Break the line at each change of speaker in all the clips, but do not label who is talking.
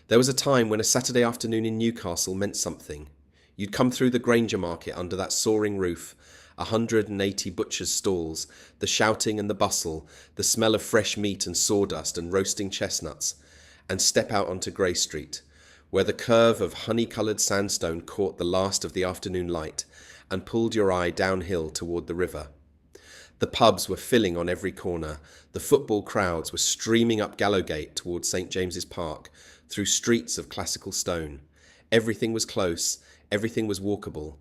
There was a time when a Saturday afternoon in Newcastle meant something. You'd come through the Granger market under that soaring roof, 180 butchers' stalls, the shouting and the bustle, the smell of fresh meat and sawdust and roasting chestnuts, and step out onto Grey Street, where the curve of honey-coloured sandstone caught the last of the afternoon light and pulled your eye downhill toward the river. The pubs were filling on every corner, the football crowds were streaming up Gallowgate towards St James's Park, through streets of classical stone. Everything was close, everything was walkable,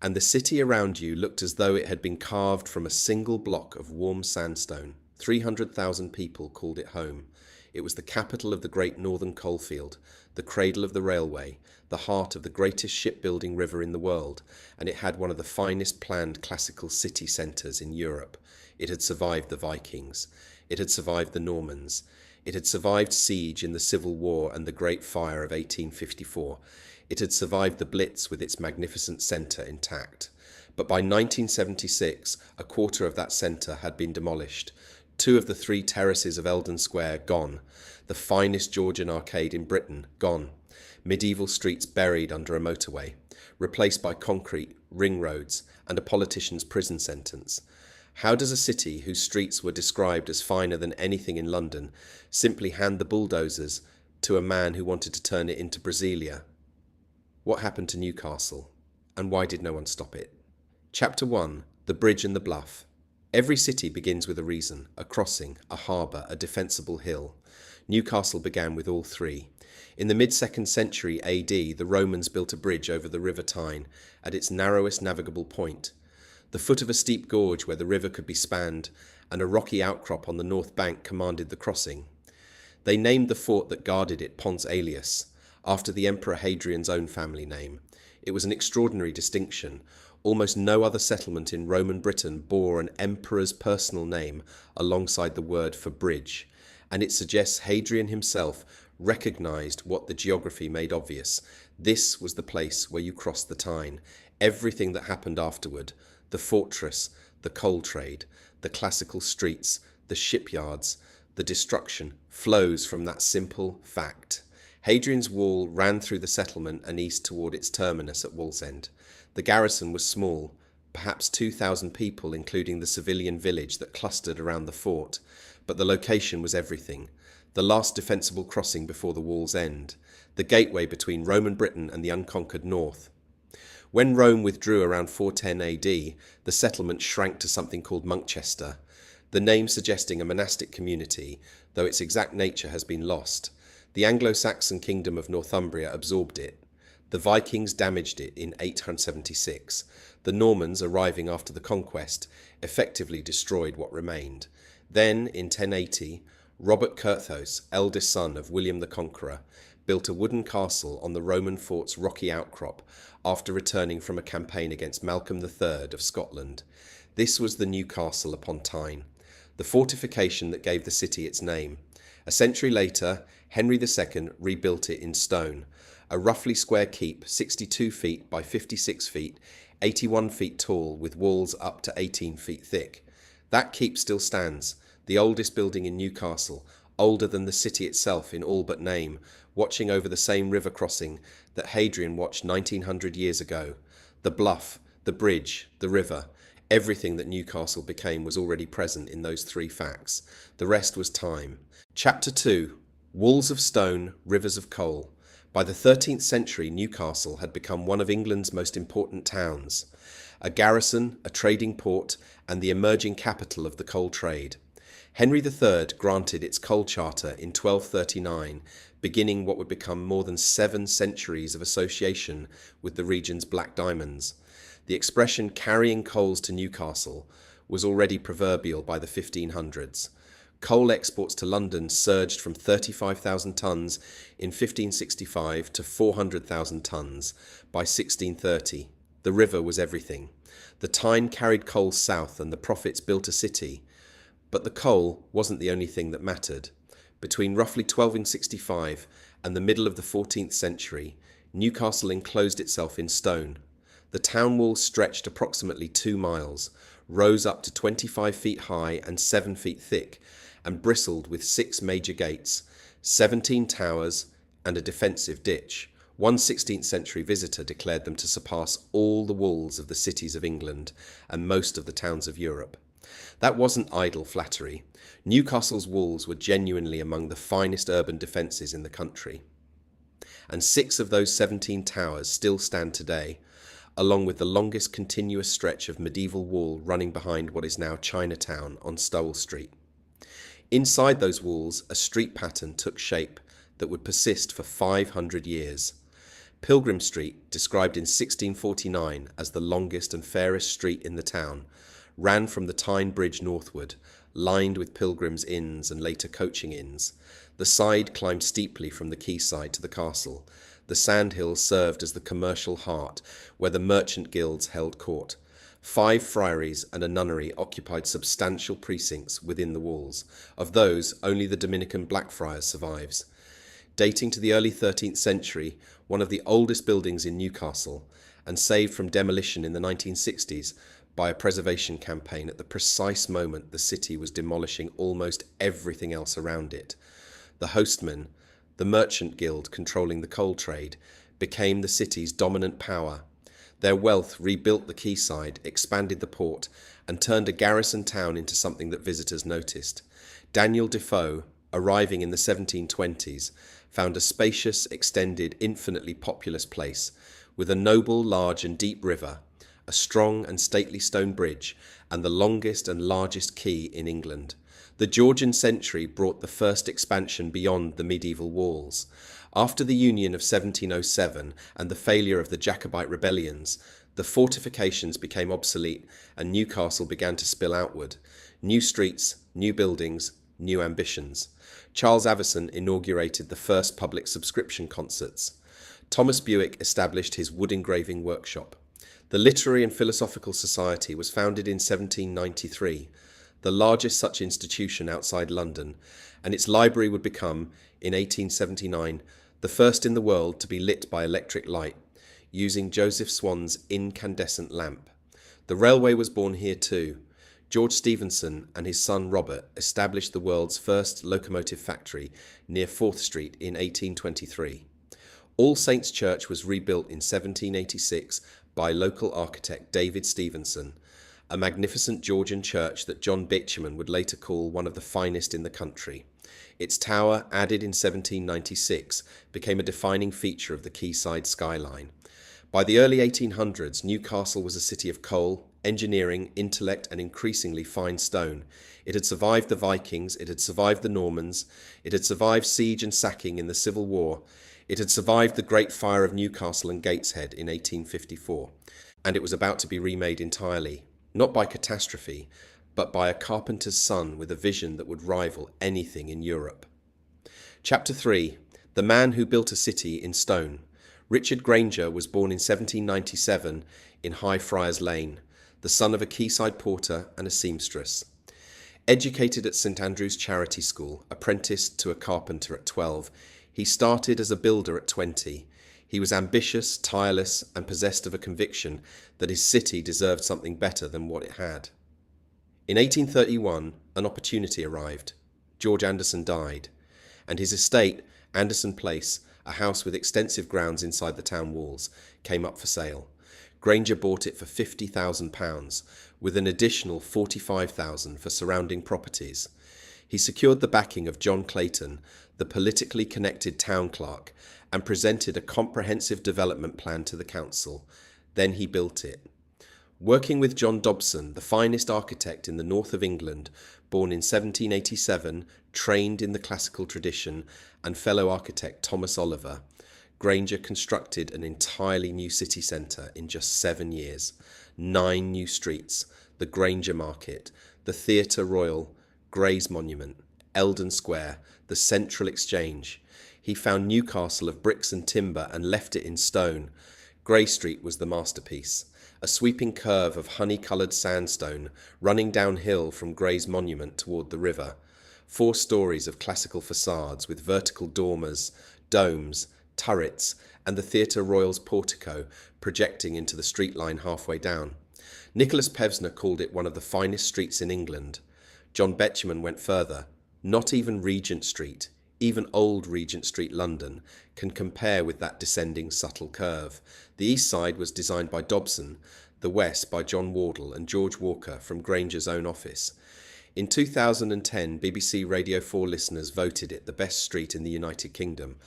and the city around you looked as though it had been carved from a single block of warm sandstone. 300,000 people called it home. It was the capital of the great northern coalfield, the cradle of the railway, the heart of the greatest shipbuilding river in the world, and it had one of the finest planned classical city centres in Europe. It had survived the Vikings. It had survived the Normans. It had survived siege in the Civil War and the Great Fire of 1854. It had survived the Blitz with its magnificent centre intact. But by 1976, a quarter of that centre had been demolished. 2 of the 3 terraces of Eldon Square gone. The finest Georgian arcade in Britain gone. Medieval streets buried under a motorway, replaced by concrete, ring roads, and a politician's prison sentence. How does a city whose streets were described as finer than anything in London simply hand the bulldozers to a man who wanted to turn it into Brasilia? What happened to Newcastle, and why did no one stop it? Chapter 1. The Bridge and the Bluff. Every city begins with a reason, a crossing, a harbour, a defensible hill. Newcastle began with all 3. In the mid-2nd century AD, the Romans built a bridge over the river Tyne at its narrowest navigable point, the foot of a steep gorge where the river could be spanned, and a rocky outcrop on the north bank commanded the crossing. They named the fort that guarded it Ponce Aelius, after the Emperor Hadrian's own family name. It was an extraordinary distinction. Almost no other settlement in Roman Britain bore an emperor's personal name alongside the word for bridge, and it suggests Hadrian himself recognised what the geography made obvious. This was the place where you crossed the Tyne. Everything that happened afterward, the fortress, the coal trade, the classical streets, the shipyards, the destruction, flows from that simple fact. Hadrian's wall ran through the settlement and east toward its terminus at Wallsend. The garrison was small, perhaps 2,000 people, including the civilian village that clustered around the fort, but the location was everything. The last defensible crossing before the wall's end, the gateway between Roman Britain and the unconquered north. When Rome withdrew around 410 AD, the settlement shrank to something called Monkchester, the name suggesting a monastic community, though its exact nature has been lost. The Anglo-Saxon kingdom of Northumbria absorbed it. The Vikings damaged it in 876. The Normans, arriving after the conquest, effectively destroyed what remained. Then, in 1080, Robert Curthose, eldest son of William the Conqueror, built a wooden castle on the Roman fort's rocky outcrop after returning from a campaign against Malcolm III of Scotland. This was the Newcastle upon Tyne, the fortification that gave the city its name. A century later, Henry II rebuilt it in stone, a roughly square keep, 62 feet by 56 feet, 81 feet tall, with walls up to 18 feet thick. That keep still stands, the oldest building in Newcastle, older than the city itself in all but name, watching over the same river crossing that Hadrian watched 1900 years ago. The bluff, the bridge, the river, everything that Newcastle became was already present in those 3 facts. The rest was time. Chapter 2. Walls of stone, rivers of coal. By the 13th century, Newcastle had become one of England's most important towns, a garrison, a trading port, and the emerging capital of the coal trade. Henry III granted its coal charter in 1239, beginning what would become more than 7 centuries of association with the region's black diamonds. The expression carrying coals to Newcastle was already proverbial by the 1500s. Coal exports to London surged from 35,000 tonnes in 1565 to 400,000 tonnes by 1630. The river was everything. The Tyne carried coal south and the profits built a city. But the coal wasn't the only thing that mattered. Between roughly 1265 and the middle of the 14th century, Newcastle enclosed itself in stone. The town walls stretched approximately 2 miles, rose up to 25 feet high and 7 feet thick, and bristled with 6 major gates, 17 towers, and a defensive ditch. One 16th century visitor declared them to surpass all the walls of the cities of England and most of the towns of Europe. That wasn't idle flattery. Newcastle's walls were genuinely among the finest urban defences in the country. And 6 of those 17 towers still stand today, along with the longest continuous stretch of medieval wall running behind what is now Chinatown on Stowell Street. Inside those walls, a street pattern took shape that would persist for 500 years. Pilgrim Street, described in 1649 as the longest and fairest street in the town, ran from the Tyne Bridge northward, lined with pilgrims' inns and later coaching inns. The side climbed steeply from the quayside to the castle. The sandhill served as the commercial heart, where the merchant guilds held court. 5 friaries and a nunnery occupied substantial precincts within the walls. Of those, only the Dominican Blackfriars survives. Dating to the early 13th century, one of the oldest buildings in Newcastle, and saved from demolition in the 1960s by a preservation campaign at the precise moment the city was demolishing almost everything else around it. The hostmen, the merchant guild controlling the coal trade, became the city's dominant power. Their wealth rebuilt the quayside, expanded the port, and turned a garrison town into something that visitors noticed. Daniel Defoe, arriving in the 1720s, found a spacious, extended, infinitely populous place, with a noble, large and deep river, a strong and stately stone bridge, and the longest and largest quay in England. The Georgian century brought the first expansion beyond the medieval walls. After the Union of 1707 and the failure of the Jacobite rebellions, the fortifications became obsolete and Newcastle began to spill outward. New streets, new buildings, new ambitions. Charles Avison inaugurated the first public subscription concerts. Thomas Bewick established his wood engraving workshop. The Literary and Philosophical Society was founded in 1793, the largest such institution outside London, and its library would become, in 1879, the first in the world to be lit by electric light, using Joseph Swan's incandescent lamp. The railway was born here too. George Stephenson and his son Robert established the world's first locomotive factory near 4th Street in 1823. All Saints' Church was rebuilt in 1786 by local architect David Stevenson, a magnificent Georgian church that John Bitumen would later call one of the finest in the country. Its tower, added in 1796, became a defining feature of the quayside skyline. By the early 1800s, Newcastle was a city of coal, engineering, intellect and increasingly fine stone. It had survived the Vikings, it had survived the Normans, it had survived siege and sacking in the Civil War, it had survived the Great Fire of Newcastle and Gateshead in 1854, and it was about to be remade entirely, not by catastrophe, but by a carpenter's son with a vision that would rival anything in Europe. Chapter 3. The Man Who Built a City in Stone. Richard Grainger was born in 1797 in High Friars Lane, the son of a quayside porter and a seamstress. Educated at St Andrew's Charity School, apprenticed to a carpenter at 12, he started as a builder at 20. He was ambitious, tireless, and possessed of a conviction that his city deserved something better than what it had. In 1831, an opportunity arrived. George Anderson died, and his estate, Anderson Place, a house with extensive grounds inside the town walls, came up for sale. Grainger bought it for £50,000, with an additional £45,000 for surrounding properties. He secured the backing of John Clayton, the politically connected town clerk, and presented a comprehensive development plan to the council. Then he built it. Working with John Dobson, the finest architect in the north of England, born in 1787, trained in the classical tradition, and fellow architect Thomas Oliver, Grainger constructed an entirely new city centre in just 7 years. 9 new streets, the Grainger Market, the Theatre Royal, Gray's Monument, Eldon Square, the Central Exchange. He found Newcastle of bricks and timber and left it in stone. Grey Street was the masterpiece, a sweeping curve of honey-coloured sandstone running downhill from Gray's Monument toward the river. 4 stories of classical facades with vertical dormers, domes, turrets, and the Theatre Royal's portico projecting into the street line halfway down. Nicholas Pevsner called it one of the finest streets in England. John Bitumen went further. Not even Regent Street, even old Regent Street London can compare with that descending subtle curve. The east side was designed by Dobson, the west by John Wardle and George Walker from Granger's own office. In 2010, BBC Radio 4 listeners voted it the best street in the United Kingdom,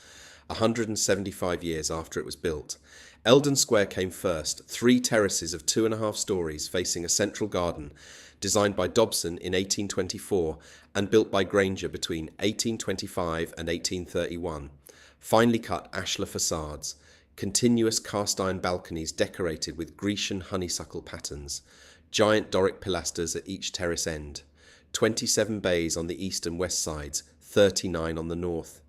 175 years after it was built. Eldon Square came first, 3 terraces of 2.5 stories facing a central garden, designed by Dobson in 1824 and built by Granger between 1825 and 1831. Finely cut ashlar facades, continuous cast iron balconies decorated with Grecian honeysuckle patterns, giant Doric pilasters at each terrace end, 27 bays on the east and west sides, 39 on the north.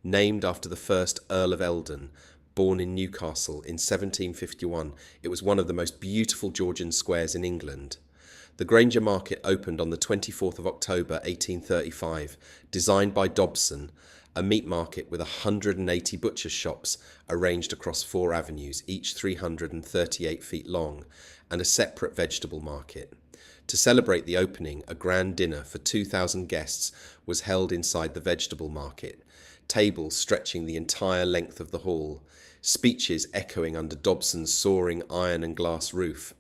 Named after the first Earl of Eldon, born in Newcastle in 1751, it was one of the most beautiful Georgian squares in England. The Granger Market opened on the 24th of October 1835, designed by Dobson, a meat market with 180 butchers' shops arranged across 4 avenues, each 338 feet long, and a separate vegetable market. To celebrate the opening, a grand dinner for 2,000 guests was held inside the vegetable market, tables stretching the entire length of the hall, speeches echoing under Dobson's soaring iron and glass roof.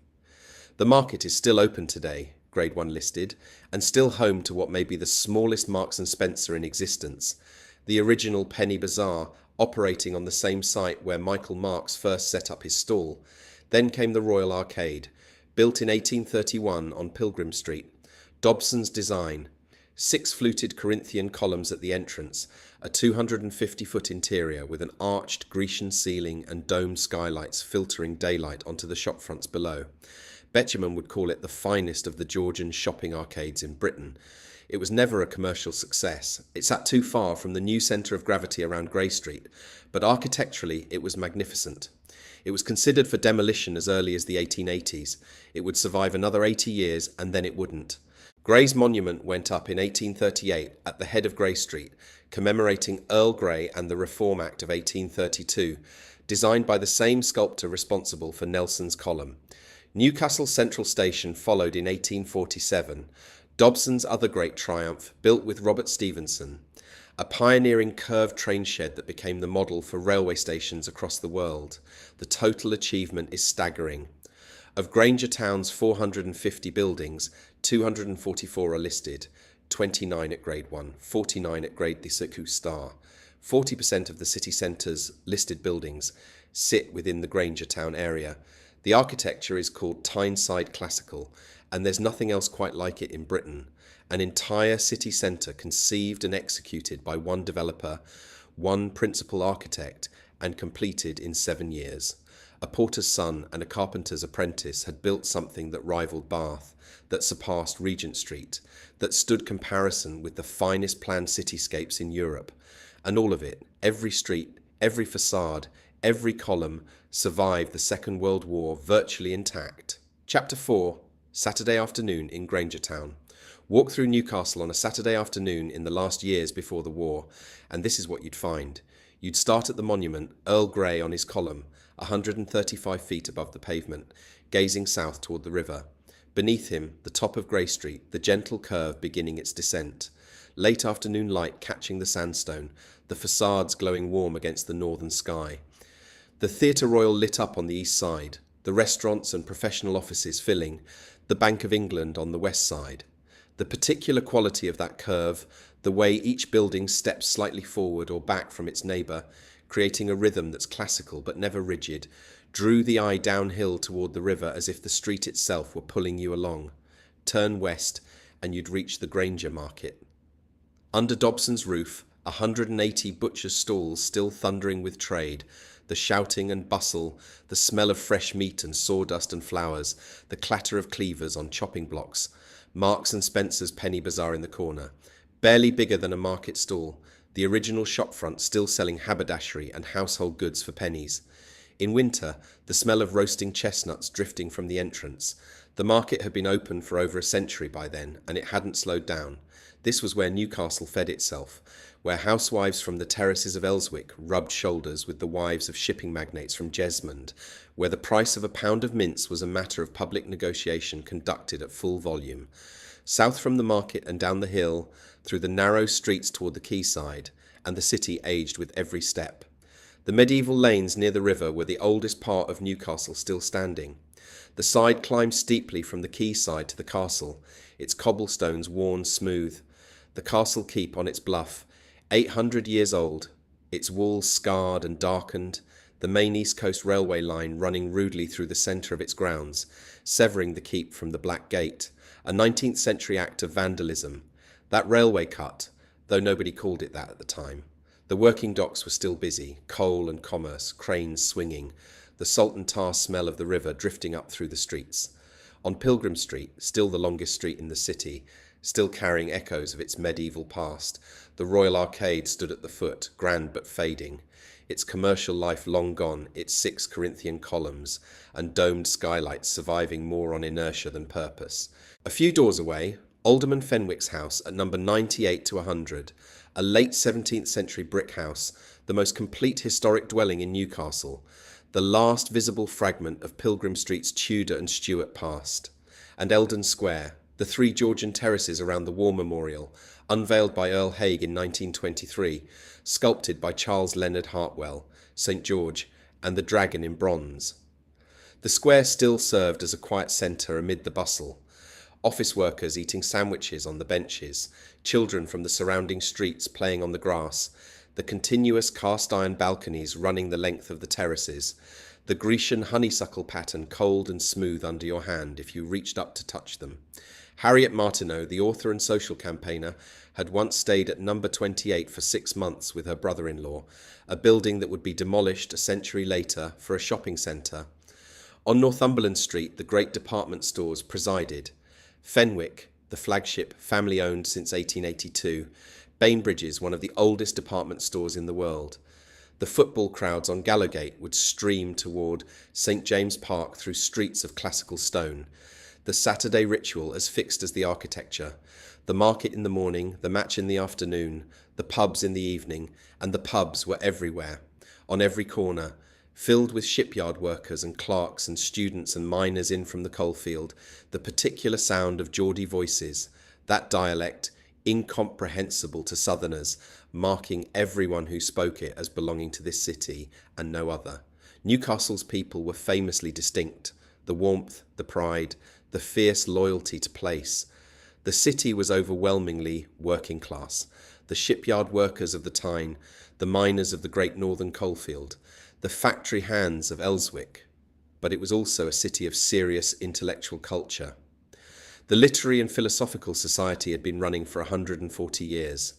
The market is still open today, Grade 1 listed, and still home to what may be the smallest Marks and Spencer in existence, the original Penny Bazaar, operating on the same site where Michael Marks first set up his stall. Then came the Royal Arcade, built in 1831 on Pilgrim Street. Dobson's design, 6 fluted Corinthian columns at the entrance, a 250-foot interior with an arched Grecian ceiling and domed skylights filtering daylight onto the shop fronts below. Betjeman would call it the finest of the Georgian shopping arcades in Britain. It was never a commercial success. It sat too far from the new centre of gravity around Grey Street, but architecturally it was magnificent. It was considered for demolition as early as the 1880s. It would survive another 80 years and then it wouldn't. Grey's monument went up in 1838 at the head of Grey Street, commemorating Earl Grey and the Reform Act of 1832, designed by the same sculptor responsible for Nelson's Column. Newcastle Central Station followed in 1847, Dobson's other great triumph, built with Robert Stephenson, a pioneering curved train shed that became the model for railway stations across the world. The total achievement is staggering. Of Granger Town's 450 buildings, 244 are listed, 29 at Grade 1, 49 at Grade the Sekou Star. 40% of the city centre's listed buildings sit within the Granger Town area. The architecture is called Tyneside Classical, and there's nothing else quite like it in Britain. An entire city centre conceived and executed by one developer, one principal architect, and completed in 7 years. A porter's son and a carpenter's apprentice had built something that rivaled Bath, that surpassed Regent Street, that stood comparison with the finest planned cityscapes in Europe. And all of it, every street, every facade, every column, survived the Second World War virtually intact. Chapter 4, Saturday afternoon in Granger Town. Walk through Newcastle on a Saturday afternoon in the last years before the war, and this is what you'd find. You'd start at the monument, Earl Grey on his column, 135 feet above the pavement, gazing south toward the river. Beneath him, the top of Grey Street, the gentle curve beginning its descent. Late afternoon light catching the sandstone, the facades glowing warm against the northern sky. The Theatre Royal lit up on the east side, the restaurants and professional offices filling, the Bank of England on the west side. The particular quality of that curve, the way each building steps slightly forward or back from its neighbour, creating a rhythm that's classical but never rigid, drew the eye downhill toward the river as if the street itself were pulling you along. Turn west and you'd reach the Granger Market. Under Dobson's roof, 180 butchers' stalls still thundering with trade, the shouting and bustle, the smell of fresh meat and sawdust and flowers, the clatter of cleavers on chopping blocks, Marks and Spencer's Penny Bazaar in the corner, barely bigger than a market stall, the original shopfront still selling haberdashery and household goods for pennies. In winter, the smell of roasting chestnuts drifting from the entrance. The market had been open for over a century by then, and it hadn't slowed down. This was where Newcastle fed itself, where housewives from the terraces of Elswick rubbed shoulders with the wives of shipping magnates from Jesmond, where the price of a pound of mince was a matter of public negotiation conducted at full volume. South from the market and down the hill, through the narrow streets toward the quayside, and the city aged with every step. The medieval lanes near the river were the oldest part of Newcastle still standing. The side climbed steeply from the quayside to the castle, its cobblestones worn smooth. The castle keep on its bluff, 800 years old, its walls scarred and darkened, the main East Coast Railway line running rudely through the centre of its grounds, severing the keep from the Black Gate, a 19th century act of vandalism. That railway cut, though nobody called it that at the time. The working docks were still busy, coal and commerce, cranes swinging, the salt and tar smell of the river drifting up through the streets. On Pilgrim Street, still the longest street in the city, still carrying echoes of its medieval past, the Royal Arcade stood at the foot, grand but fading, its commercial life long gone, its 6 Corinthian columns and domed skylights surviving more on inertia than purpose. A few doors away, Alderman Fenwick's house at number 98 to 100, a late 17th century brick house, the most complete historic dwelling in Newcastle, the last visible fragment of Pilgrim Street's Tudor and Stuart past. And Eldon Square, the 3 Georgian terraces around the War Memorial, unveiled by Earl Haig in 1923, sculpted by Charles Leonard Hartwell, St. George, and the dragon in bronze. The square still served as a quiet centre amid the bustle. Office workers eating sandwiches on the benches, children from the surrounding streets playing on the grass, the continuous cast-iron balconies running the length of the terraces, the Grecian honeysuckle pattern cold and smooth under your hand if you reached up to touch them. Harriet Martineau, the author and social campaigner, had once stayed at number 28 for 6 months with her brother-in-law, a building that would be demolished a century later for a shopping centre. On Northumberland Street, the great department stores presided. Fenwick, the flagship, family-owned since 1882. Bainbridge's, one of the oldest department stores in the world. The football crowds on Gallowgate would stream toward St. James Park through streets of classical stone. The Saturday ritual as fixed as the architecture. The market in the morning, the match in the afternoon, the pubs in the evening, and the pubs were everywhere, on every corner, filled with shipyard workers and clerks and students and miners in from the coalfield, the particular sound of Geordie voices, that dialect, incomprehensible to southerners, marking everyone who spoke it as belonging to this city and no other. Newcastle's people were famously distinct, the warmth, the pride, the fierce loyalty to place. The city was overwhelmingly working class, the shipyard workers of the Tyne, the miners of the great northern coalfield, the factory hands of Elswick, but it was also a city of serious intellectual culture. The Literary and Philosophical Society had been running for 140 years.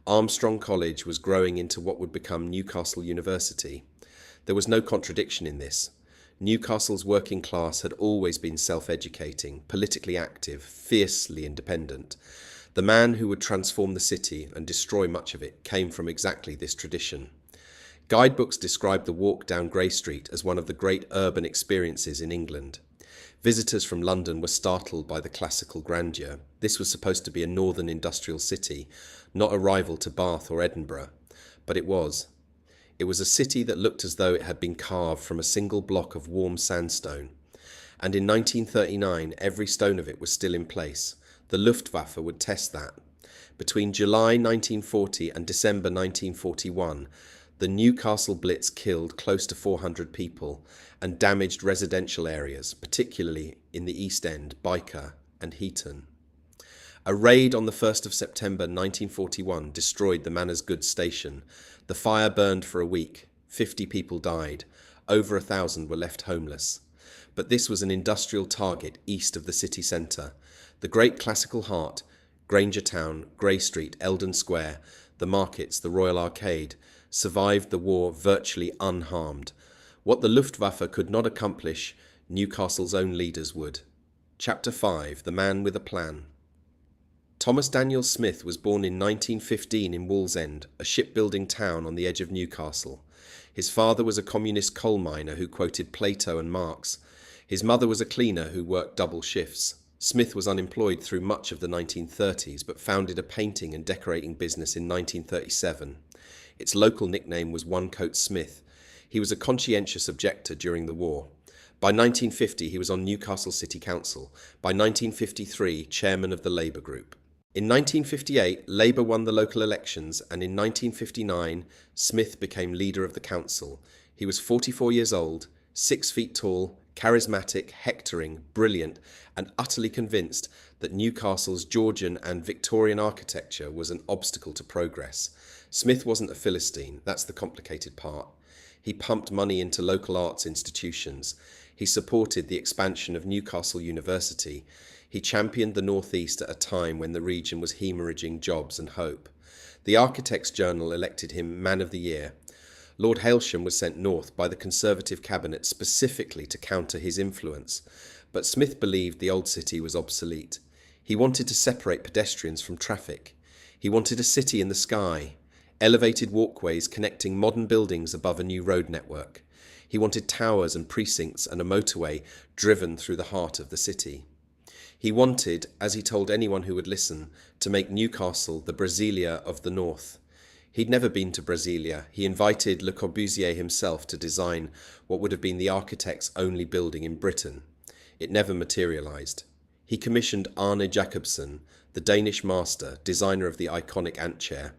Armstrong College was growing into what would become Newcastle University. There was no contradiction in this. Newcastle's working class had always been self-educating, politically active, fiercely independent. The man who would transform the city and destroy much of it came from exactly this tradition. Guidebooks described the walk down Grey Street as one of the great urban experiences in England. Visitors from London were startled by the classical grandeur. This was supposed to be a northern industrial city, not a rival to Bath or Edinburgh. But it was. It was a city that looked as though it had been carved from a single block of warm sandstone. And in 1939, every stone of it was still in place. The Luftwaffe would test that. Between July 1940 and December 1941, the Newcastle Blitz killed close to 400 people and damaged residential areas, particularly in the East End, Byker and Heaton. A raid on the 1st of September 1941 destroyed the Manners Goods station. The fire burned for a week. 50 people died. Over 1,000 were left homeless. But this was an industrial target east of the city centre. The great classical heart, Grainger Town, Grey Street, Eldon Square, the markets, the Royal Arcade, survived the war virtually unharmed. What the Luftwaffe could not accomplish, Newcastle's own leaders would. Chapter 5. The Man with a Plan. Thomas Daniel Smith was born in 1915 in Wallsend, a shipbuilding town on the edge of Newcastle. His father was a communist coal miner who quoted Plato and Marx. His mother was a cleaner who worked double shifts. Smith was unemployed through much of the 1930s, but founded a painting and decorating business in 1937. Its local nickname was One Coat Smith. He was a conscientious objector during the war. By 1950, he was on Newcastle City Council. By 1953, chairman of the Labour Group. In 1958, Labour won the local elections, and in 1959, Smith became leader of the council. He was 44 years old, 6 feet tall, charismatic, hectoring, brilliant, and utterly convinced that Newcastle's Georgian and Victorian architecture was an obstacle to progress. Smith wasn't a Philistine, that's the complicated part. He pumped money into local arts institutions. He supported the expansion of Newcastle University. He championed the North East at a time when the region was hemorrhaging jobs and hope. The Architects' Journal elected him Man of the Year. Lord Hailsham was sent north by the Conservative cabinet specifically to counter his influence, but Smith believed the old city was obsolete. He wanted to separate pedestrians from traffic. He wanted a city in the sky, elevated walkways connecting modern buildings above a new road network. He wanted towers and precincts and a motorway driven through the heart of the city. He wanted, as he told anyone who would listen, to make Newcastle the Brasilia of the North. He'd never been to Brasilia. He invited Le Corbusier himself to design what would have been the architect's only building in Britain. It never materialised. He commissioned Arne Jacobsen, the Danish master, designer of the iconic ant chair,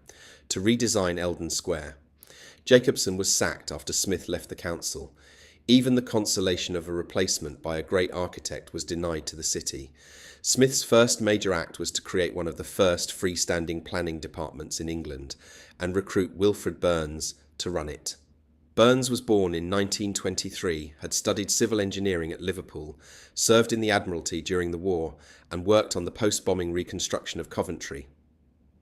to redesign Eldon Square. Jacobsen was sacked after Smith left the council. Even the consolation of a replacement by a great architect was denied to the city. Smith's first major act was to create one of the first freestanding planning departments in England and recruit Wilfred Burns to run it. Burns was born in 1923, had studied civil engineering at Liverpool, served in the Admiralty during the war, and worked on the post-bombing reconstruction of Coventry.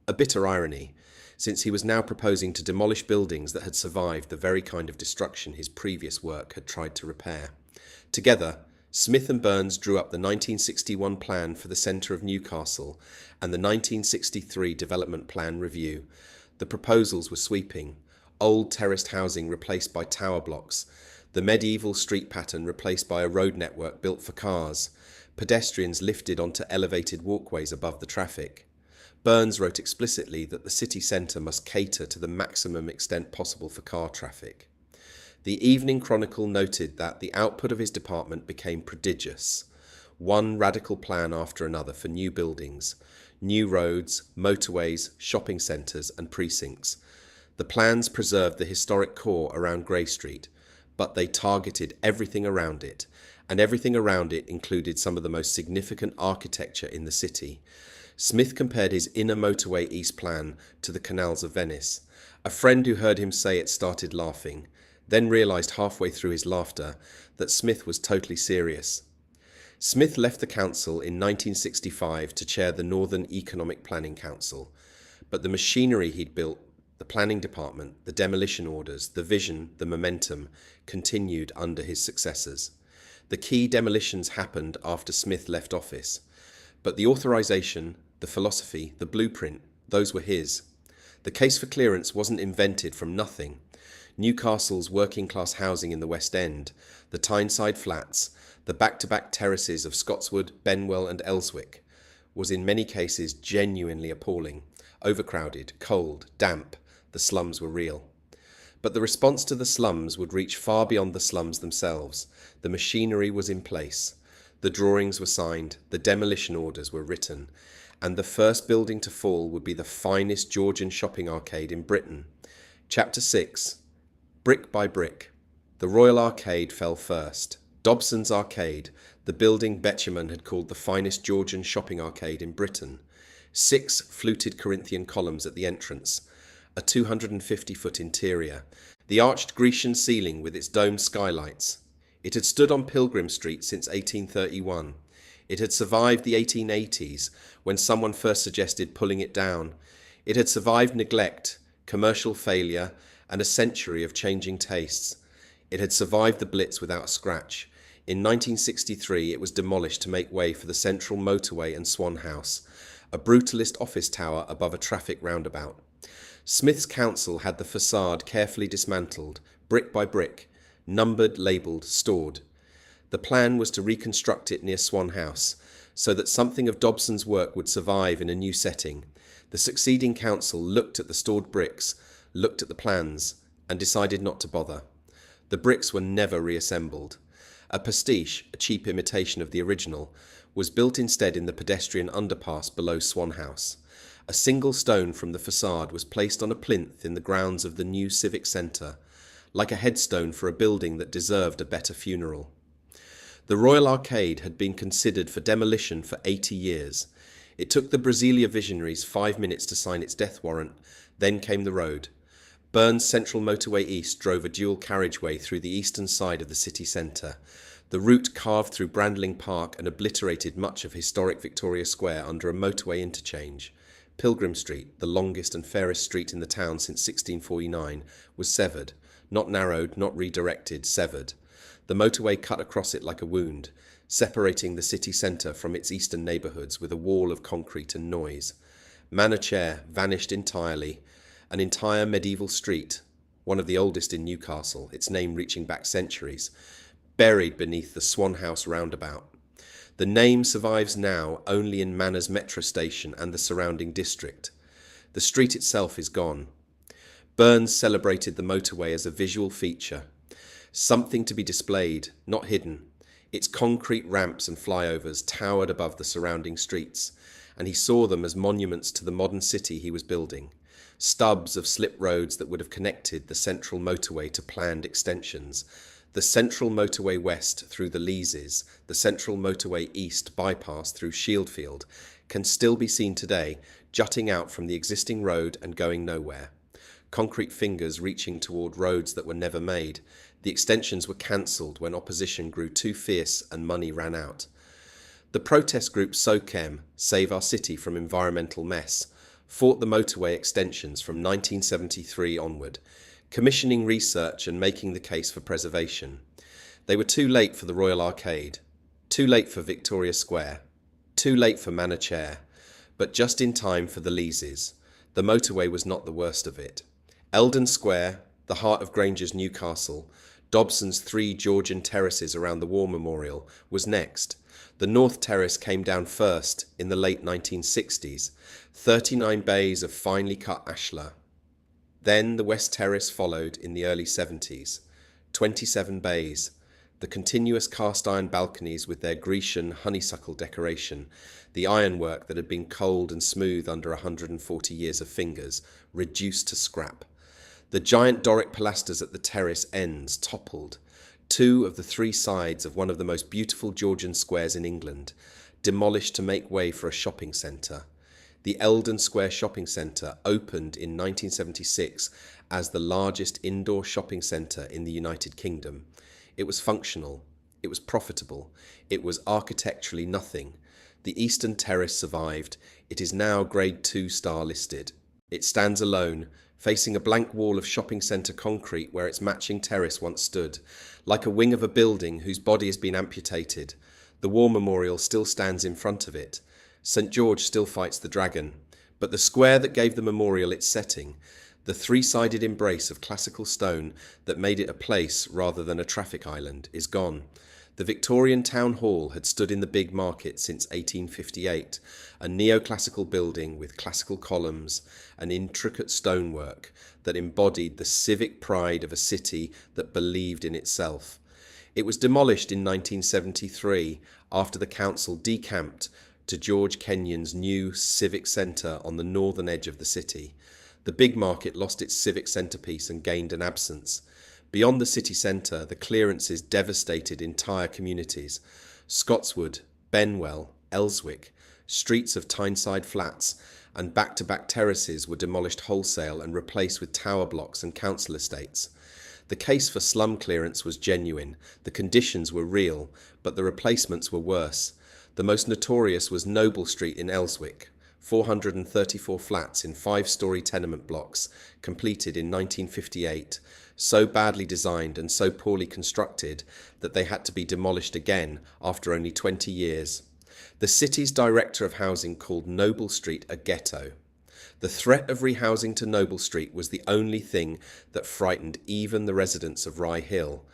A bitter irony, since he was now proposing to demolish buildings that had survived the very kind of destruction his previous work had tried to repair. Together, Smith and Burns drew up the 1961 plan for the centre of Newcastle and the 1963 Development Plan Review. The proposals were sweeping: old terraced housing replaced by tower blocks, the medieval street pattern replaced by a road network built for cars, pedestrians lifted onto elevated walkways above the traffic. Burns wrote explicitly that the city centre must cater to the maximum extent possible for car traffic. The Evening Chronicle noted that the output of his department became prodigious. One radical plan after another for new buildings, new roads, motorways, shopping centres and precincts. The plans preserved the historic core around Grey Street, but they targeted everything around it, and everything around it included some of the most significant architecture in the city. Smith compared his inner motorway east plan to the canals of Venice. A friend who heard him say it started laughing, then realised halfway through his laughter that Smith was totally serious. Smith left the council in 1965 to chair the Northern Economic Planning Council, but the machinery he'd built, the planning department, the demolition orders, the vision, the momentum, continued under his successors. The key demolitions happened after Smith left office, but the authorisation, the philosophy, the blueprint, those were his. The case for clearance wasn't invented from nothing. Newcastle's working-class housing in the West End, the Tyneside flats, the back-to-back terraces of Scotswood, Benwell and Elswick, was in many cases genuinely appalling. Overcrowded, cold, damp, the slums were real. But the response to the slums would reach far beyond the slums themselves. The machinery was in place. The drawings were signed, the demolition orders were written, and the first building to fall would be the finest Georgian shopping arcade in Britain. Chapter 6. Brick by brick. The Royal Arcade fell first. Dobson's Arcade, the building Betjeman had called the finest Georgian shopping arcade in Britain. 6 fluted Corinthian columns at the entrance, a 250-foot interior, the arched Grecian ceiling with its domed skylights. It had stood on Pilgrim Street since 1831. It had survived the 1880s, when someone first suggested pulling it down. It had survived neglect, commercial failure, and a century of changing tastes. It had survived the Blitz without a scratch. In 1963, it was demolished to make way for the Central Motorway and Swan House, a brutalist office tower above a traffic roundabout. Smith's council had the facade carefully dismantled, brick by brick, numbered, labelled, stored. The plan was to reconstruct it near Swan House, so that something of Dobson's work would survive in a new setting. The succeeding council looked at the stored bricks, looked at the plans, and decided not to bother. The bricks were never reassembled. A pastiche, a cheap imitation of the original, was built instead in the pedestrian underpass below Swan House. A single stone from the facade was placed on a plinth in the grounds of the new civic centre, like a headstone for a building that deserved a better funeral. The Royal Arcade had been considered for demolition for 80 years. It took the Brasilia visionaries 5 minutes to sign its death warrant. Then came the road. Burn's Central Motorway East drove a dual carriageway through the eastern side of the city centre. The route carved through Brandling Park and obliterated much of historic Victoria Square under a motorway interchange. Pilgrim Street, the longest and fairest street in the town since 1649, was severed. Not narrowed, not redirected, severed. The motorway cut across it like a wound, separating the city centre from its eastern neighbourhoods with a wall of concrete and noise. Manor Chair vanished entirely. An entire medieval street, one of the oldest in Newcastle, its name reaching back centuries, buried beneath the Swan House roundabout. The name survives now only in Manor's metro station and the surrounding district. The street itself is gone. Burns celebrated the motorway as a visual feature, something to be displayed, not hidden. Its concrete ramps and flyovers towered above the surrounding streets, and he saw them as monuments to the modern city he was building, stubs of slip roads that would have connected the central motorway to planned extensions. The Central Motorway West through the Leazes, the Central Motorway East bypass through Shieldfield, can still be seen today, jutting out from the existing road and going nowhere. Concrete fingers reaching toward roads that were never made. The extensions were cancelled when opposition grew too fierce and money ran out. The protest group SOCEM, Save Our City from Environmental Mess, fought the motorway extensions from 1973 onward, commissioning research and making the case for preservation. They were too late for the Royal Arcade, too late for Victoria Square, too late for Manor Chair, but just in time for the Leazes. The motorway was not the worst of it. Eldon Square, the heart of Granger's Newcastle, Dobson's 3 Georgian terraces around the War Memorial, was next. The North Terrace came down first in the late 1960s, 39 bays of finely cut ashlar. Then the West Terrace followed in the early 70s, 27 bays, the continuous cast iron balconies with their Grecian honeysuckle decoration, the ironwork that had been cold and smooth under 140 years of fingers, reduced to scrap. The giant Doric pilasters at the terrace ends toppled, 2 of the 3 sides of one of the most beautiful Georgian squares in England, demolished to make way for a shopping centre. The Eldon Square shopping centre opened in 1976 as the largest indoor shopping centre in the United Kingdom. It was functional, it was profitable, it was architecturally nothing. The Eastern Terrace survived. It is now Grade 2 star listed. It stands alone, facing a blank wall of shopping centre concrete where its matching terrace once stood, like a wing of a building whose body has been amputated. The War Memorial still stands in front of it. St George still fights the dragon, but the square that gave the memorial its setting, the 3-sided embrace of classical stone that made it a place rather than a traffic island, is gone. The Victorian Town Hall had stood in the big market since 1858, a neoclassical building with classical columns and intricate stonework that embodied the civic pride of a city that believed in itself. It was demolished in 1973 after the council decamped to George Kenyon's new civic centre on the northern edge of the city. The big market lost its civic centrepiece and gained an absence. Beyond the city centre, the clearances devastated entire communities. Scotswood, Benwell, Elswick, streets of Tyneside flats and back-to-back terraces were demolished wholesale and replaced with tower blocks and council estates. The case for slum clearance was genuine, the conditions were real, but the replacements were worse. The most notorious was Noble Street in Elswick, 434 flats in 5-storey tenement blocks, completed in 1958, so badly designed and so poorly constructed that they had to be demolished again after only 20 years. The city's director of housing called Noble Street a ghetto. The threat of rehousing to Noble Street was the only thing that frightened even the residents of Rye Hill,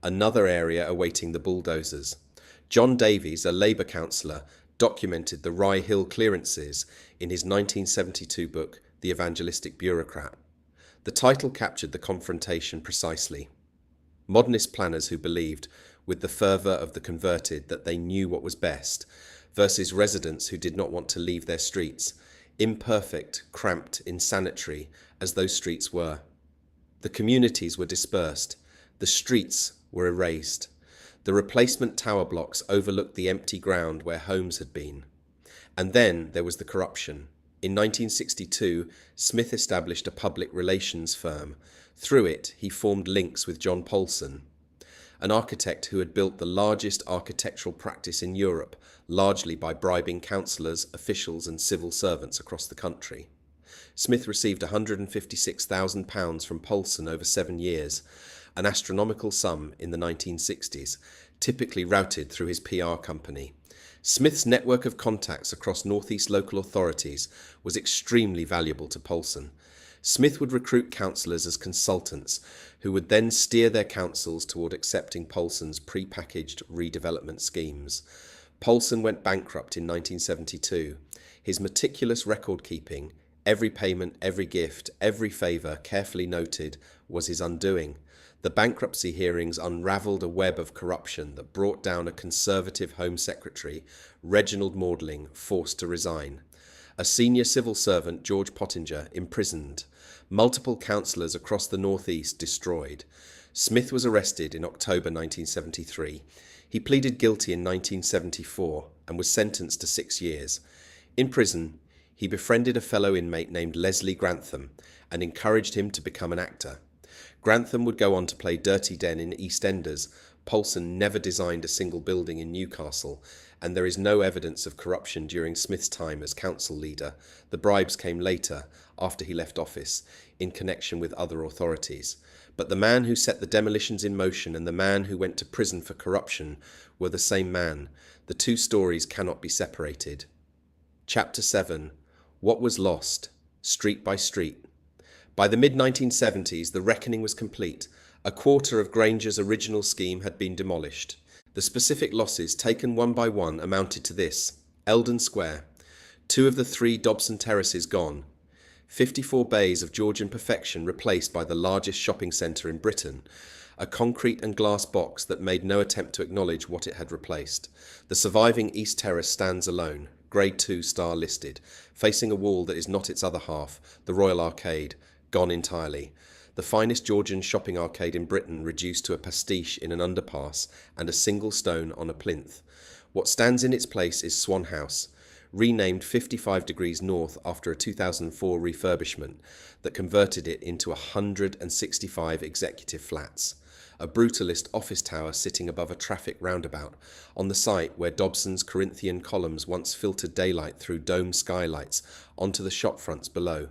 another area awaiting the bulldozers. John Davies, a Labour councillor, documented the Rye Hill clearances in his 1972 book, The Evangelistic Bureaucrat. The title captured the confrontation precisely. Modernist planners who believed, with the fervour of the converted, that they knew what was best, versus residents who did not want to leave their streets, imperfect, cramped, insanitary as those streets were. The communities were dispersed. The streets were erased. The replacement tower blocks overlooked the empty ground where homes had been. And then there was the corruption. In 1962, Smith established a public relations firm. Through it, he formed links with John Paulson, an architect who had built the largest architectural practice in Europe, largely by bribing councillors, officials and civil servants across the country. Smith received £156,000 from Paulson over 7 years, an astronomical sum in the 1960s, typically routed through his PR company. Smith's network of contacts across northeast local authorities was extremely valuable to Paulson. Smith would recruit councillors as consultants, who would then steer their councils toward accepting Paulson's pre-packaged redevelopment schemes. Paulson went bankrupt in 1972. His meticulous record-keeping, every payment, every gift, every favour carefully noted, was his undoing. The bankruptcy hearings unravelled a web of corruption that brought down a Conservative Home Secretary, Reginald Maudling, forced to resign. A senior civil servant, George Pottinger, imprisoned. Multiple councillors across the northeast destroyed. Smith was arrested in October 1973. He pleaded guilty in 1974 and was sentenced to 6 years. In prison, he befriended a fellow inmate named Leslie Grantham and encouraged him to become an actor. Grantham would go on to play Dirty Den in EastEnders. Paulson never designed a single building in Newcastle, and there is no evidence of corruption during Smith's time as council leader. The bribes came later, after he left office, in connection with other authorities. But the man who set the demolitions in motion and the man who went to prison for corruption were the same man. The two stories cannot be separated. Chapter 7. What was lost? Street by street. By the mid-1970s, the reckoning was complete. A quarter of Granger's original scheme had been demolished. The specific losses, taken one by one, amounted to this: Eldon Square, 2 of the 3 Dobson terraces gone, 54 bays of Georgian perfection replaced by the largest shopping centre in Britain, a concrete and glass box that made no attempt to acknowledge what it had replaced. The surviving East Terrace stands alone, Grade 2 star listed, facing a wall that is not its other half, the Royal Arcade, gone entirely. The finest Georgian shopping arcade in Britain reduced to a pastiche in an underpass and a single stone on a plinth. What stands in its place is Swan House, renamed 55 Degrees North after a 2004 refurbishment that converted it into 165 executive flats. A brutalist office tower sitting above a traffic roundabout, on the site where Dobson's Corinthian columns once filtered daylight through domed skylights onto the shop fronts below.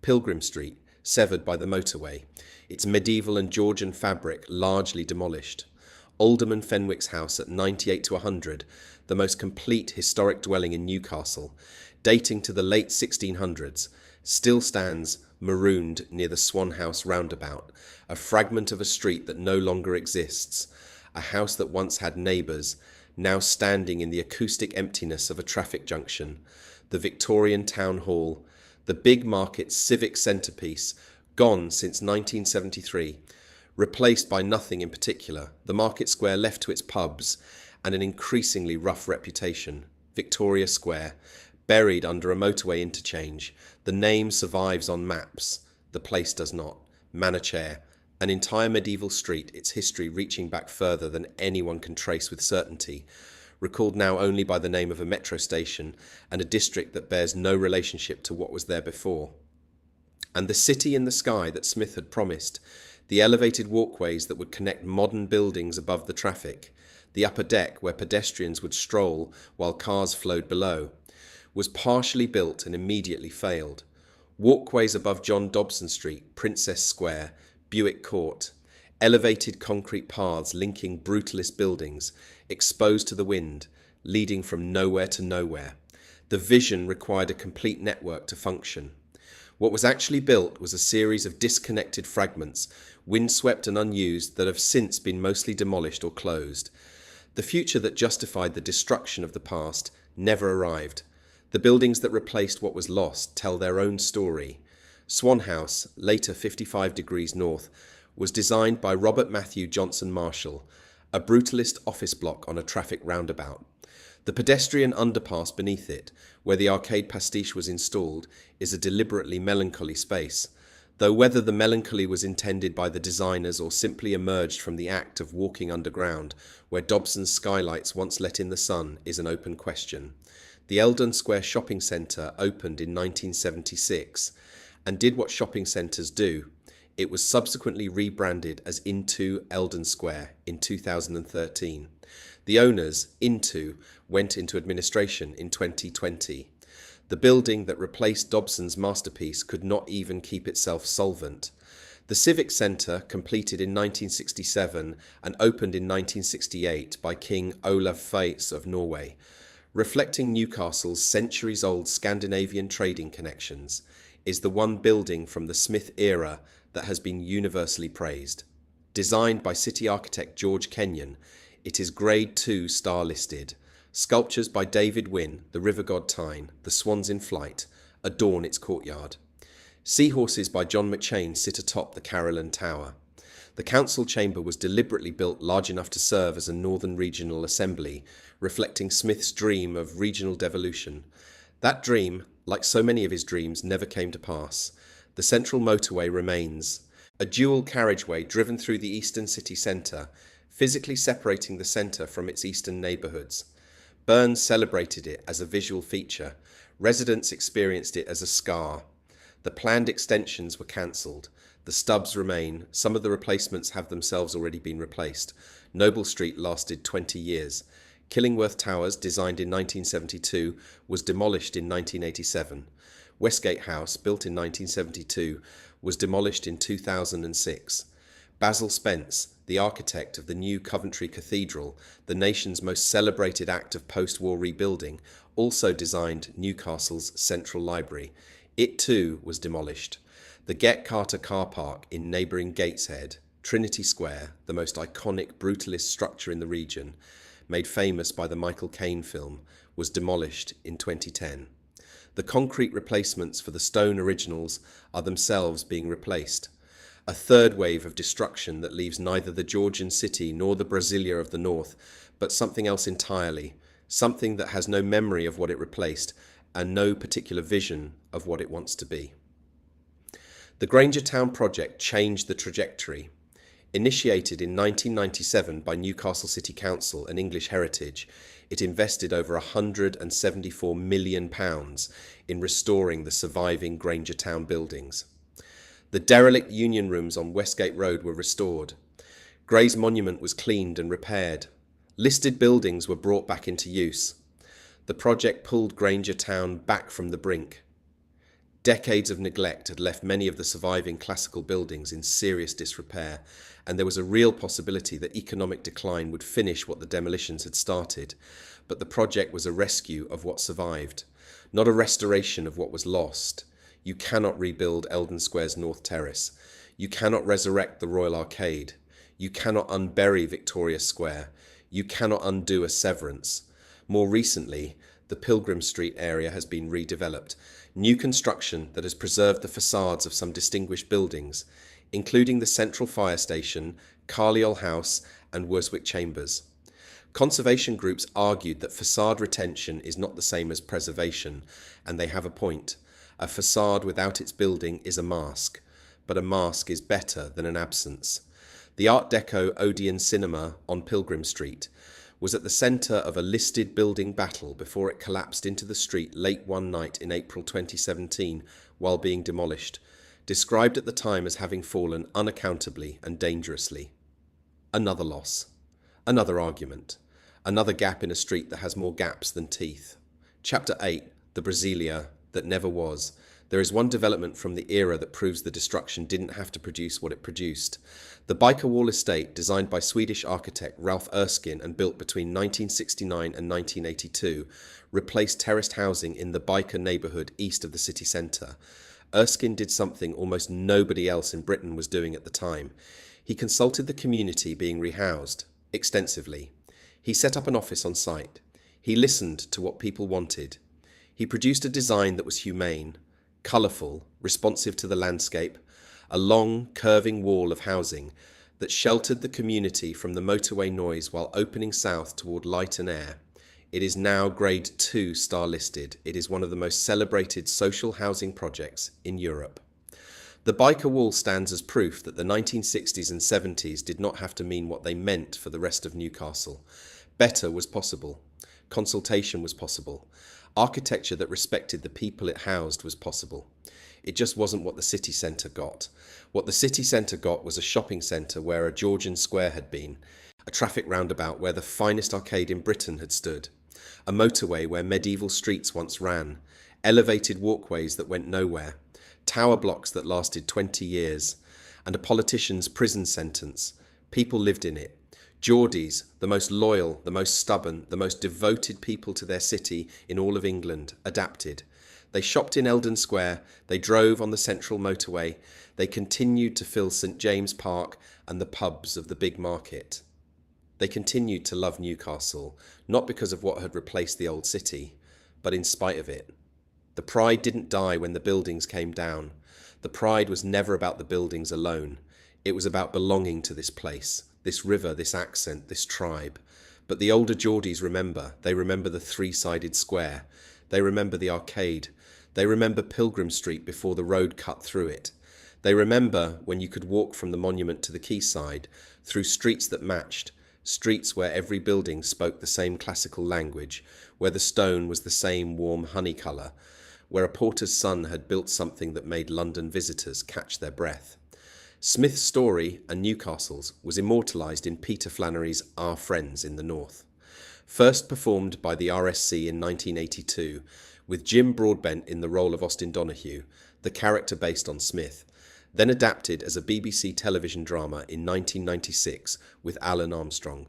Pilgrim Street, severed by the motorway, its medieval and Georgian fabric largely demolished. Alderman Fenwick's house at 98 to 100, the most complete historic dwelling in Newcastle, dating to the late 1600s, still stands marooned near the Swan House roundabout, a fragment of a street that no longer exists, a house that once had neighbours, now standing in the acoustic emptiness of a traffic junction, the Victorian Town Hall, the big market's civic centrepiece, gone since 1973, replaced by nothing in particular, the market square left to its pubs and an increasingly rough reputation, Victoria Square, buried under a motorway interchange. The name survives on maps, the place does not. Manachair, an entire medieval street, its history reaching back further than anyone can trace with certainty, recalled now only by the name of a metro station and a district that bears no relationship to what was there before. And the city in the sky that Smith had promised, the elevated walkways that would connect modern buildings above the traffic, the upper deck where pedestrians would stroll while cars flowed below, was partially built and immediately failed. Walkways above John Dobson Street, Princess Square, Buick Court, elevated concrete paths linking brutalist buildings, exposed to the wind, leading from nowhere to nowhere. The vision required a complete network to function. What was actually built was a series of disconnected fragments, windswept and unused, that have since been mostly demolished or closed. The future that justified the destruction of the past never arrived. The buildings that replaced what was lost tell their own story. Swan House, later 55 Degrees North, was designed by Robert Matthew Johnson Marshall, a brutalist office block on a traffic roundabout. The pedestrian underpass beneath it, where the arcade pastiche was installed, is a deliberately melancholy space, though whether the melancholy was intended by the designers or simply emerged from the act of walking underground, where Dobson's skylights once let in the sun, is an open question. The Eldon Square shopping centre opened in 1976 and did what shopping centres do. It was subsequently rebranded as Into Eldon Square in 2013. The owners, Into, went into administration in 2020. The building that replaced Dobson's masterpiece could not even keep itself solvent. The Civic Centre, completed in 1967 and opened in 1968 by King Olav Fais of Norway, reflecting Newcastle's centuries-old Scandinavian trading connections, is the one building from the Smith era that has been universally praised. Designed by city architect George Kenyon, it is Grade 2 star listed. Sculptures by David Wynne, the river god Tyne, the swans in flight, adorn its courtyard. Seahorses by John McChain sit atop the Caroline Tower. The council chamber was deliberately built large enough to serve as a northern regional assembly, reflecting Smith's dream of regional devolution. That dream, like so many of his dreams, never came to pass. The central motorway remains, a dual carriageway driven through the eastern city centre, physically separating the centre from its eastern neighbourhoods. Burns celebrated it as a visual feature. Residents experienced it as a scar. The planned extensions were cancelled. The stubs remain. Some of the replacements have themselves already been replaced. Noble Street lasted 20 years. Killingworth Towers, designed in 1972, was demolished in 1987. Westgate House, built in 1972, was demolished in 2006. Basil Spence, the architect of the new Coventry Cathedral, the nation's most celebrated act of post-war rebuilding, also designed Newcastle's Central Library. It too was demolished. The Get Carter car park in neighbouring Gateshead, Trinity Square, the most iconic brutalist structure in the region, made famous by the Michael Caine film, was demolished in 2010. The concrete replacements for the stone originals are themselves being replaced. A third wave of destruction that leaves neither the Georgian city nor the Brasilia of the north, but something else entirely, something that has no memory of what it replaced and no particular vision of what it wants to be. The Grainger Town project changed the trajectory. Initiated in 1997 by Newcastle City Council and English Heritage, it invested over £174 million in restoring the surviving Grainger Town buildings. The derelict union rooms on Westgate Road were restored. Gray's monument was cleaned and repaired. Listed buildings were brought back into use. The project pulled Grainger Town back from the brink. Decades of neglect had left many of the surviving classical buildings in serious disrepair, and there was a real possibility that economic decline would finish what the demolitions had started. But the project was a rescue of what survived, not a restoration of what was lost. You cannot rebuild Eldon Square's North Terrace. You cannot resurrect the Royal Arcade. You cannot unbury Victoria Square. You cannot undo a severance. More recently, the Pilgrim Street area has been redeveloped. New construction that has preserved the facades of some distinguished buildings, including the Central Fire Station, Carlisle House and Worswick Chambers. Conservation groups argued that facade retention is not the same as preservation, and they have a point. A facade without its building is a mask, but a mask is better than an absence. The Art Deco Odeon Cinema on Pilgrim Street was at the centre of a listed building battle before it collapsed into the street late one night in April 2017 while being demolished, described at the time as having fallen unaccountably and dangerously. Another loss. Another argument. Another gap in a street that has more gaps than teeth. Chapter 8, The Brasilia That Never Was. There is one development from the era that proves the destruction didn't have to produce what it produced. The Biker Wall estate, designed by Swedish architect Ralph Erskine and built between 1969 and 1982, replaced terraced housing in the biker neighbourhood east of the city centre. Erskine did something almost nobody else in Britain was doing at the time. He consulted the community being rehoused, extensively. He set up an office on site. He listened to what people wanted. He produced a design that was humane, colourful, responsive to the landscape, a long, curving wall of housing that sheltered the community from the motorway noise while opening south toward light and air. It is now Grade 2 star listed. It is one of the most celebrated social housing projects in Europe. The Biker Wall stands as proof that the 1960s and 70s did not have to mean what they meant for the rest of Newcastle. Better was possible. Consultation was possible. Architecture that respected the people it housed was possible. It just wasn't what the city centre got. What the city centre got was a shopping centre where a Georgian Square had been, a traffic roundabout where the finest arcade in Britain had stood, a motorway where medieval streets once ran, elevated walkways that went nowhere, tower blocks that lasted 20 years, and a politician's prison sentence. People lived in it. Geordies, the most loyal, the most stubborn, the most devoted people to their city in all of England, adapted. They shopped in Eldon Square, they drove on the central motorway, they continued to fill St James Park and the pubs of the big market. They continued to love Newcastle, not because of what had replaced the old city, but in spite of it. The pride didn't die when the buildings came down. The pride was never about the buildings alone. It was about belonging to this place, this river, this accent, this tribe. But the older Geordies remember. They remember the three-sided square. They remember the arcade. They remember Pilgrim Street before the road cut through it. They remember when you could walk from the monument to the quayside, through streets that matched, streets where every building spoke the same classical language, where the stone was the same warm honey colour, where a porter's son had built something that made London visitors catch their breath. Smith's story, and Newcastle's, was immortalised in Peter Flannery's Our Friends in the North. First performed by the RSC in 1982, with Jim Broadbent in the role of Austin Donahue, the character based on Smith, then adapted as a BBC television drama in 1996 with Alan Armstrong.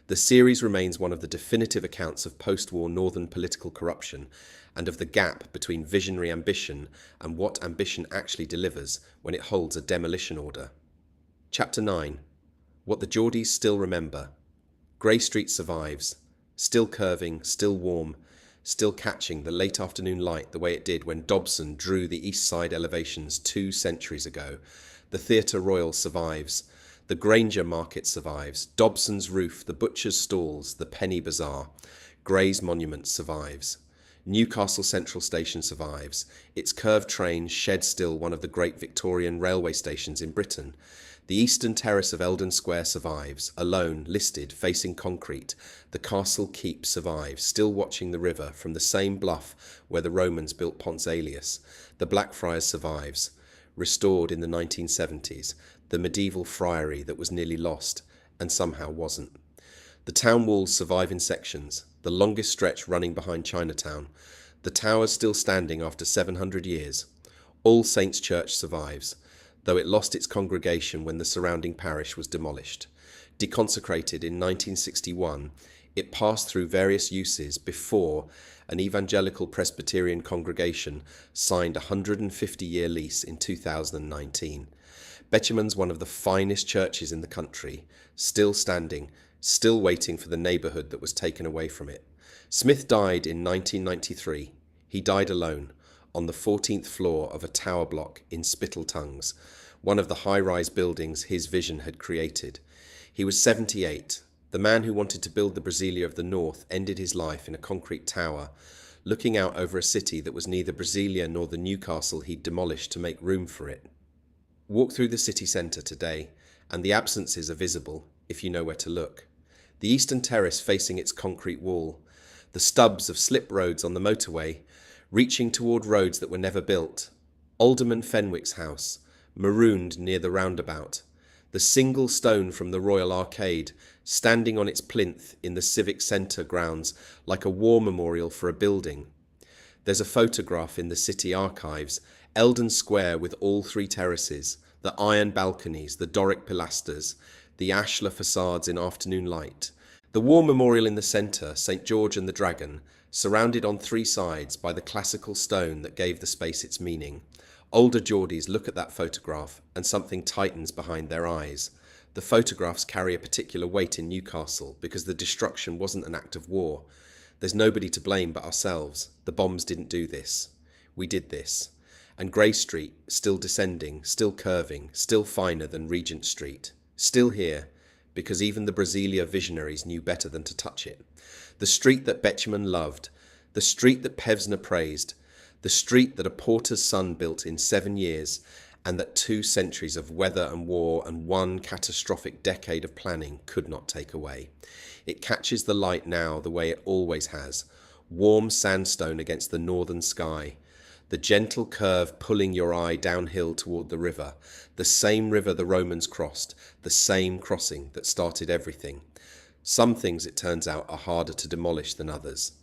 The series remains one of the definitive accounts of post-war northern political corruption and of the gap between visionary ambition and what ambition actually delivers when it holds a demolition order. Chapter 9. What the Geordies still remember. Grey Street survives, still curving, still warm, still catching the late afternoon light the way it did when Dobson drew the east side elevations 2 centuries ago. The Theatre Royal survives. The Granger Market survives. Dobson's roof, the butcher's stalls, the penny bazaar. Grey's monument survives. Newcastle Central Station survives. Its curved trains shed still one of the great Victorian railway stations in Britain. The eastern terrace of Eldon Square survives, alone, listed, facing concrete. The castle keep survives, still watching the river from the same bluff where the Romans built Ponce Aelius. The Blackfriars survives, restored in the 1970s, the medieval friary that was nearly lost, and somehow wasn't. The town walls survive in sections, the longest stretch running behind Chinatown. The towers still standing after 700 years. All Saints' Church survives, though it lost its congregation when the surrounding parish was demolished. Deconsecrated in 1961, it passed through various uses before an evangelical Presbyterian congregation signed a 150-year lease in 2019. Betjeman's one of the finest churches in the country, still standing, still waiting for the neighbourhood that was taken away from it. Smith died in 1993. He died alone, on the 14th floor of a tower block in Spitaltongues, one of the high-rise buildings his vision had created. He was 78. The man who wanted to build the Brasilia of the North ended his life in a concrete tower, looking out over a city that was neither Brasilia nor the Newcastle he'd demolished to make room for it. Walk through the city centre today, and the absences are visible, if you know where to look. The eastern terrace facing its concrete wall, the stubs of slip roads on the motorway, reaching toward roads that were never built, Alderman Fenwick's house, marooned near the roundabout, the single stone from the Royal Arcade, standing on its plinth in the civic centre grounds like a war memorial for a building. There's a photograph in the city archives, Eldon Square with all 3 terraces, the iron balconies, the Doric pilasters, the ashlar facades in afternoon light. The war memorial in the centre, St George and the Dragon, surrounded on 3 sides by the classical stone that gave the space its meaning. Older Geordies look at that photograph and something tightens behind their eyes. The photographs carry a particular weight in Newcastle because the destruction wasn't an act of war. There's nobody to blame but ourselves. The bombs didn't do this. We did this. And Grey Street, still descending, still curving, still finer than Regent Street. Still here, because even the Brasilia visionaries knew better than to touch it. The street that Betjeman loved, the street that Pevsner praised, the street that a porter's son built in 7 years, and that 2 centuries of weather and war and 1 catastrophic decade of planning could not take away. It catches the light now the way it always has, warm sandstone against the northern sky, the gentle curve pulling your eye downhill toward the river, the same river the Romans crossed, the same crossing that started everything. Some things, it turns out, are harder to demolish than others.